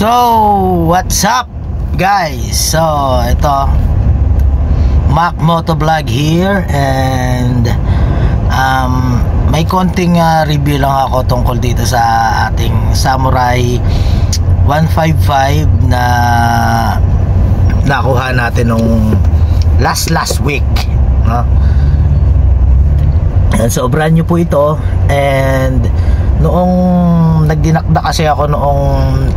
So, what's up guys? So, ito Mac Motovlog here and may konting review lang ako tungkol dito sa ating Samurai 155 na nakuha natin nung last week, no? And so brand new po ito, and noong nagdinakda kasi ako noong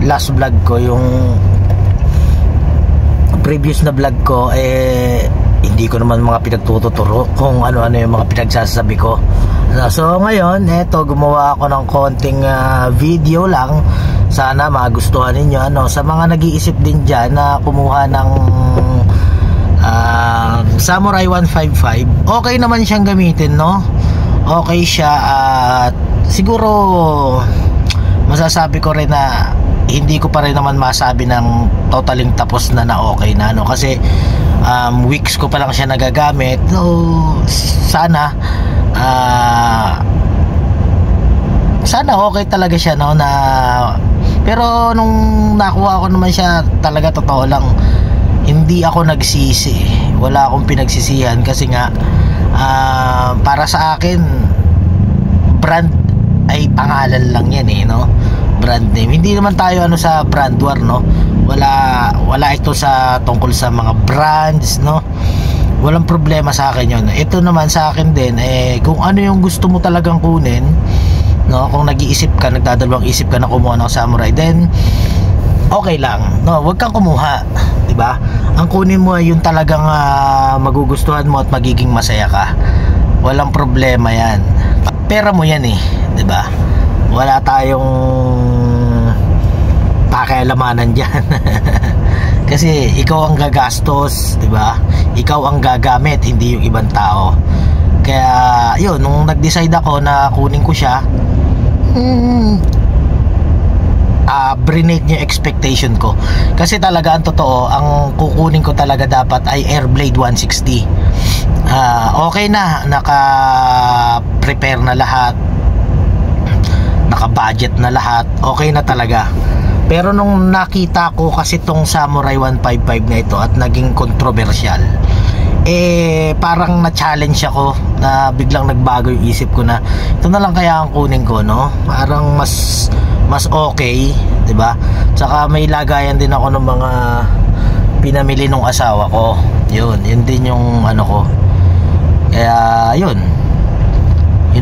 last vlog ko, yung previous na vlog ko, hindi ko naman mga pinagtuturo kung ano-ano yung mga pinagsasabi ko. So ngayon, eto, gumawa ako ng konting video lang. Sana magustuhan ninyo. Sa mga nag-iisip din dyan na kumuha ng Samurai 155, okay naman siyang gamitin, no? Okay siya, at siguro masasabi ko rin na hindi ko pa rin naman masabi ng totaling tapos na okay na, no? Kasi weeks ko pa lang siya nagagamit. So sana okay talaga siya, no? Pero nung nakuha ko naman siya, talaga totoo lang, hindi ako nagsisi. Wala akong pinagsisihan kasi nga para sa akin, brand ay pangalan lang yan, no? Brand name. Hindi naman tayo sa brand war, no? Wala ito sa tungkol sa mga brands, no? Walang problema sa akin yun. Ito naman sa akin din, kung ano yung gusto mo talagang kunin, no? Kung nag-iisip ka, nagdadalawang isip ka na kumuha ng Samurai, then okay lang, no? Huwag kang kumuha, diba? Ang kunin mo ay yung talagang magugustuhan mo at magiging masaya ka. Walang problema yan. Pera mo yan, diba? Wala tayong pakialamanan dyan. Kasi ikaw ang gagastos, diba? Ikaw ang gagamit, hindi yung ibang tao. Kaya yun, nung nag-decide ako na kunin ko siya, brinate niya expectation ko. Kasi talaga ang totoo, ang kukunin ko talaga dapat ay Airblade 160. Okay na, naka-prepare na lahat, naka-budget na lahat, okay na talaga. Pero nung nakita ko kasi tong Samurai 155 na ito at naging controversial, parang na-challenge ako, na biglang nagbago yung isip ko na ito na lang kaya ang kunin ko, no? Parang mas okay, 'di ba? Tsaka may lagayan din ako ng mga pinamili nung asawa ko. Yun din yung ko. Kaya yun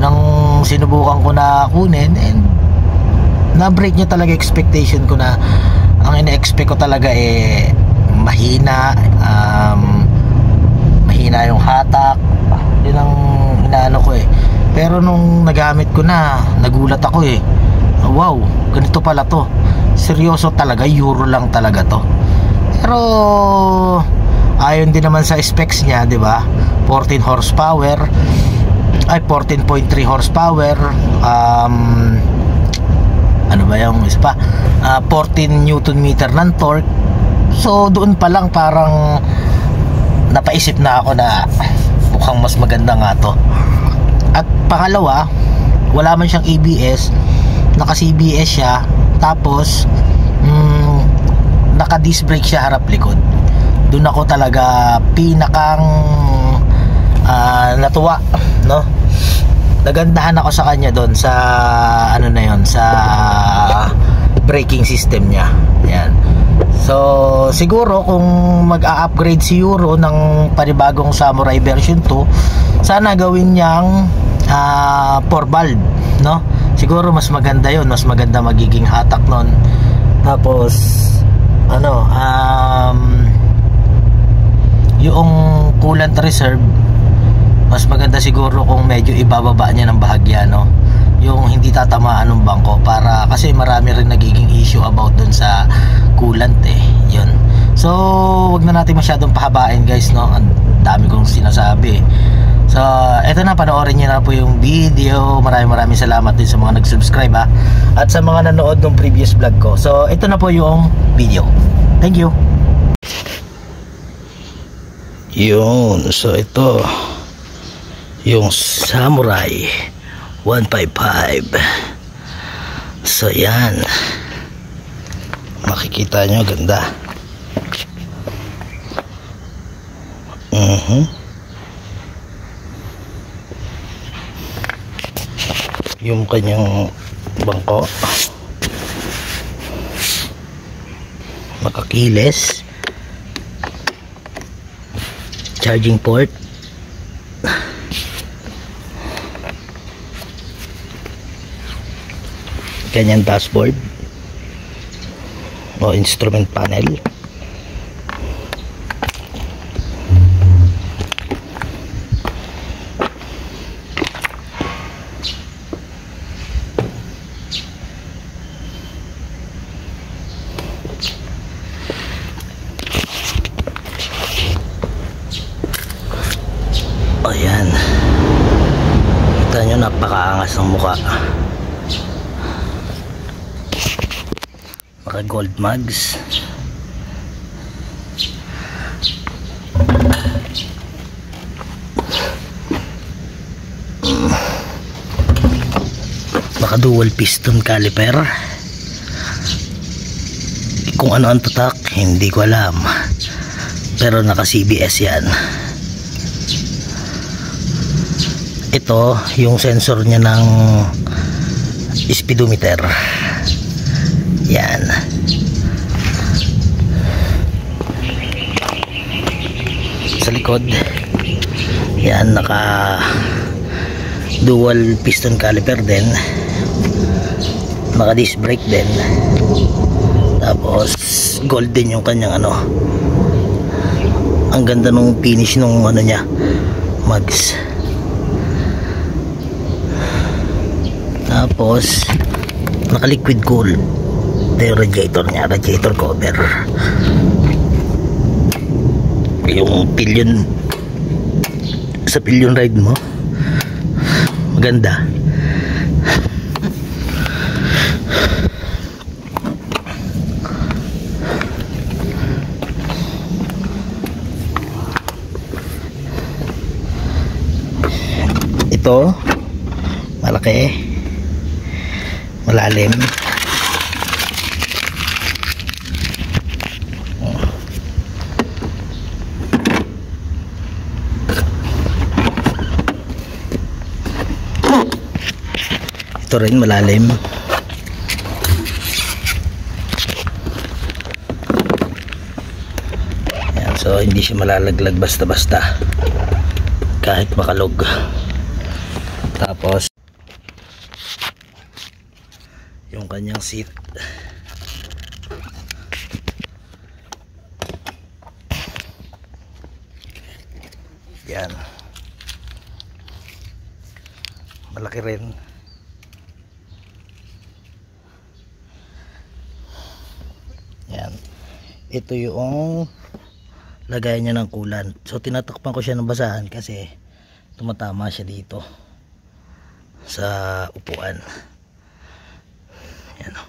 ang sinubukan ko na kunin, and na-break niya talaga expectation ko, na ang ina-expect ko talaga mahina yung hatak. Yun ang inaano ko Pero nung nagamit ko na, nagulat ako wow, ganito pala to. Seryoso talaga, euro lang talaga to. Pero ayon din naman sa specs niya, 'di ba? 14 horsepower, 14.3 horsepower, ano ba yung isa pa? 14 newton meter ng torque. So doon pa lang parang napaisip na ako na mukhang mas maganda nga to. At pangalawa, wala man siyang ABS, naka CBS siya, tapos naka disc brake siya harap likod. Doon ako talaga pinakang natuwa, no? Nagandahan ako sa kanya doon sa sa braking system niya. Yan. So siguro kung mag-a-upgrade si Euro ng panibagong Samurai version 2, sana gawin niyang 4 valve, no? Siguro mas maganda yun, mas maganda magiging hatak nun. Tapos yung coolant reserve, mas maganda siguro kung medyo ibababa niya ng bahagya, no? Yung hindi tatamaan ng bangko, para kasi marami rin nagiging issue about dun sa coolant yun. So wag na natin masyadong pahabain, guys, no? Ang dami kong sinasabi. So eto na, panoorin niyo na po yung video. Maraming salamat din sa mga nag-subscribe, at sa mga nanood ng previous vlog ko. So ito na po yung video. Thank you. Yun, so ito yung Samurai 155. So yan, makikita nyo, ganda. Yung kanyang bangko makakiles, charging port, kanyang dashboard o instrument panel. Ayan, kita nyo, napakaangas ng mukha. Mga gold mugs. Maka dual piston caliper. Kung ano ang tatak, hindi ko alam, pero naka CBS yan. Ito yung sensor niya ng speedometer. Yan. Sa likod, yan, naka dual piston caliper din, naka disc brake din, tapos gold din yung kanyang ano. Ang ganda nung finish nung ano niya, mugs. Tapos naka liquid cool. Ito yung radiator nya, radiator cover. Yung pillion, sa pillion ride mo, maganda. Ito malaki, malalim. Ito rin malalim. Yan, so hindi siya malalaglag basta-basta kahit makalog. Tapos yung kanyang seat, yan, malaki rin. Yan, ito yung lagay niya ng coolant. So tinatakpan ko siya ng basahan kasi tumatama siya dito sa upuan. Yan o.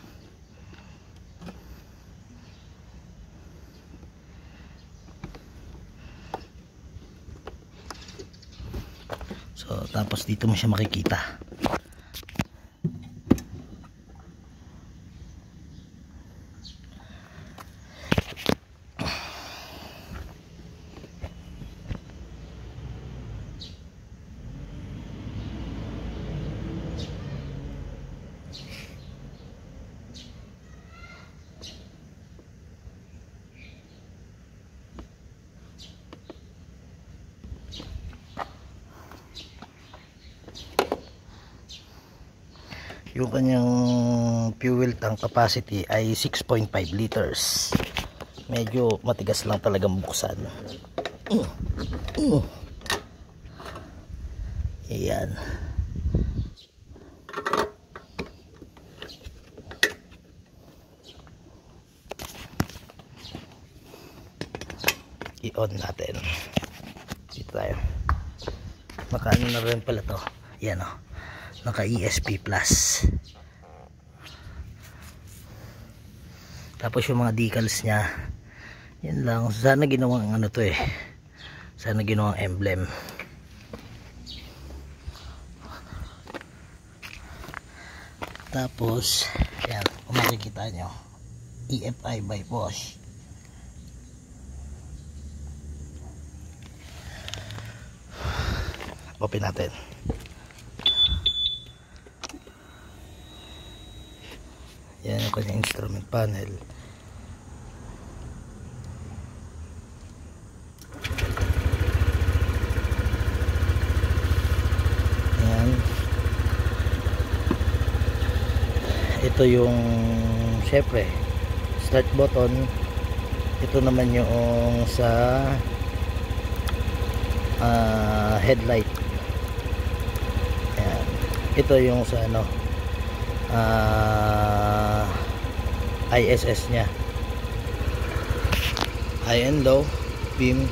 So tapos dito mo siya makikita. Yung kanyang fuel tank capacity ay 6.5 liters. Medyo matigas lang talagang buksan. Ayan. I-on natin. Dito tayo. Makaano na rin pala to. Yan o. Naka ESP Plus. Tapos yung mga decals nya, yan lang. Sana ginawang ano to eh. Sana ginawang emblem. Tapos yan, kung makikita nyo, EFI by Bosch. Open natin. Yan ang kanyang instrument panel. Yan. Ito yung syempre start button. Ito naman yung sa headlight. Yan. Ito yung sa ano ISS nya, high and low, beam,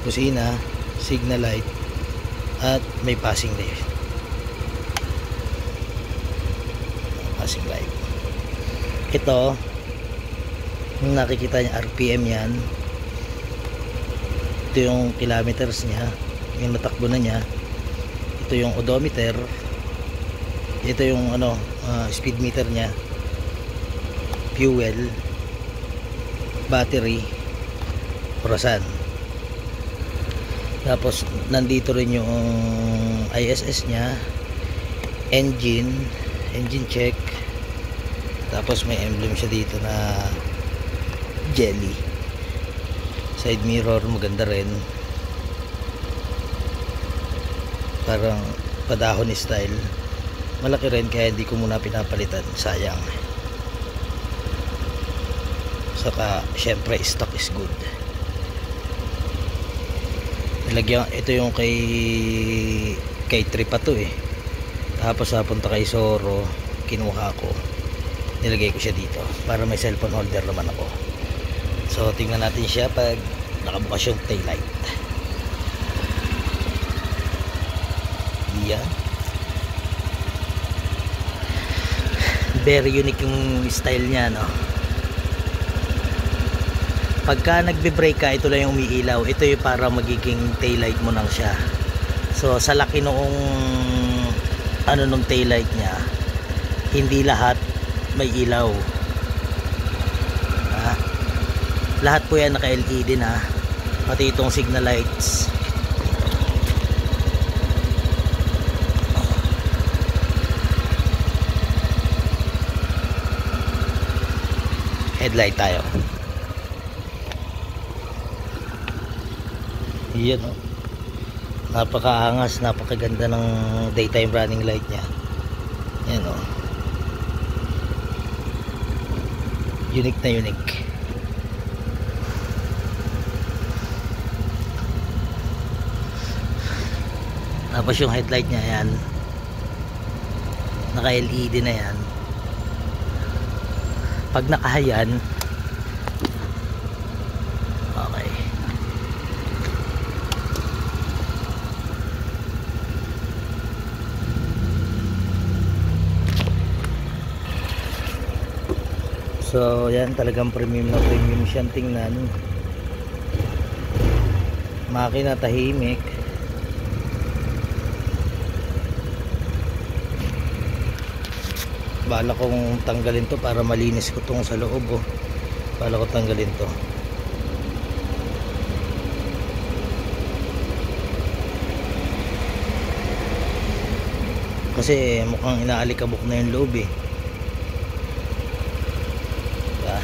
kusina, signal light, at may passing light. Passing light. Ito, yung nakikita niya RPM yan. Ito yung kilometers niya, yung natakbo na niya. Ito yung odometer. Ito yung ano, speed meter niya, fuel, battery, orasan. Tapos nandito rin yung ISS nya, engine check. Tapos may emblem siya dito na jelly. Side mirror maganda rin, parang padahon style. Malaki rin kaya hindi ko muna pinapalitan, sayang. Saka syempre stock is good. Nilagyan, ito yung kay Tripa to eh. Tapos napunta kay Soro, kinuha ko, nilagay ko siya dito para may cellphone holder naman ako. So tingnan natin siya pag nakabukas yung tail light. Yan, very unique yung style niya, no? Pagka nagbe-brake ka, ito lang yung umiilaw. Ito yung para magiging taillight mo lang siya. So sa laki noong ano nung taillight niya, hindi lahat may ilaw. Lahat po yan naka LED na, pati itong signal lights. Headlight tayo. Yan, oh. Napakaangas, napakaganda ng daytime running light niya. Yan, oh. Unique na unique. Tapos yung headlight niya, yan, naka LED na yan. Pag nakahayan, okay. So yan, talagang premium na premium siyang tingnan. Makina tahimik. Bala kong tanggalin to para malinis ko tong sa loob, oh. Bala ko tanggalin to. Kasi mukhang inaalikabok na yung loob eh. Diba?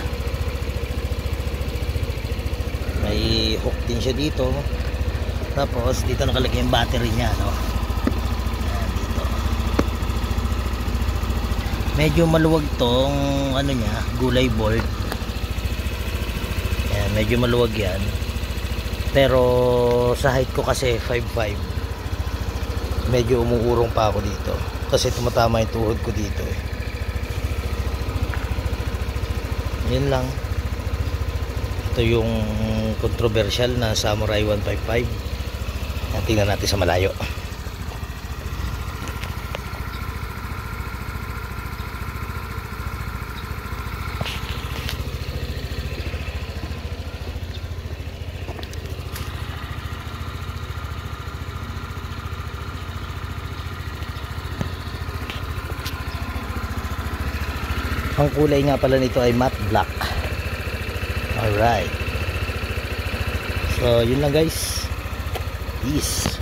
May hook din siya dito. Tapos dito nakalagay yung battery niya, no? Medyo maluwag tong ano niya, gulay board. Ayan, medyo maluwag yan. Pero sa height ko kasi 5'5", medyo umuurong pa ako dito kasi tumatama yung tuhod ko dito eh. Yun lang. Ito yung controversial na Samurai 155. Tingnan natin sa malayo. Ang kulay nga pala nito ay matte black. Alright, so yun lang guys, peace.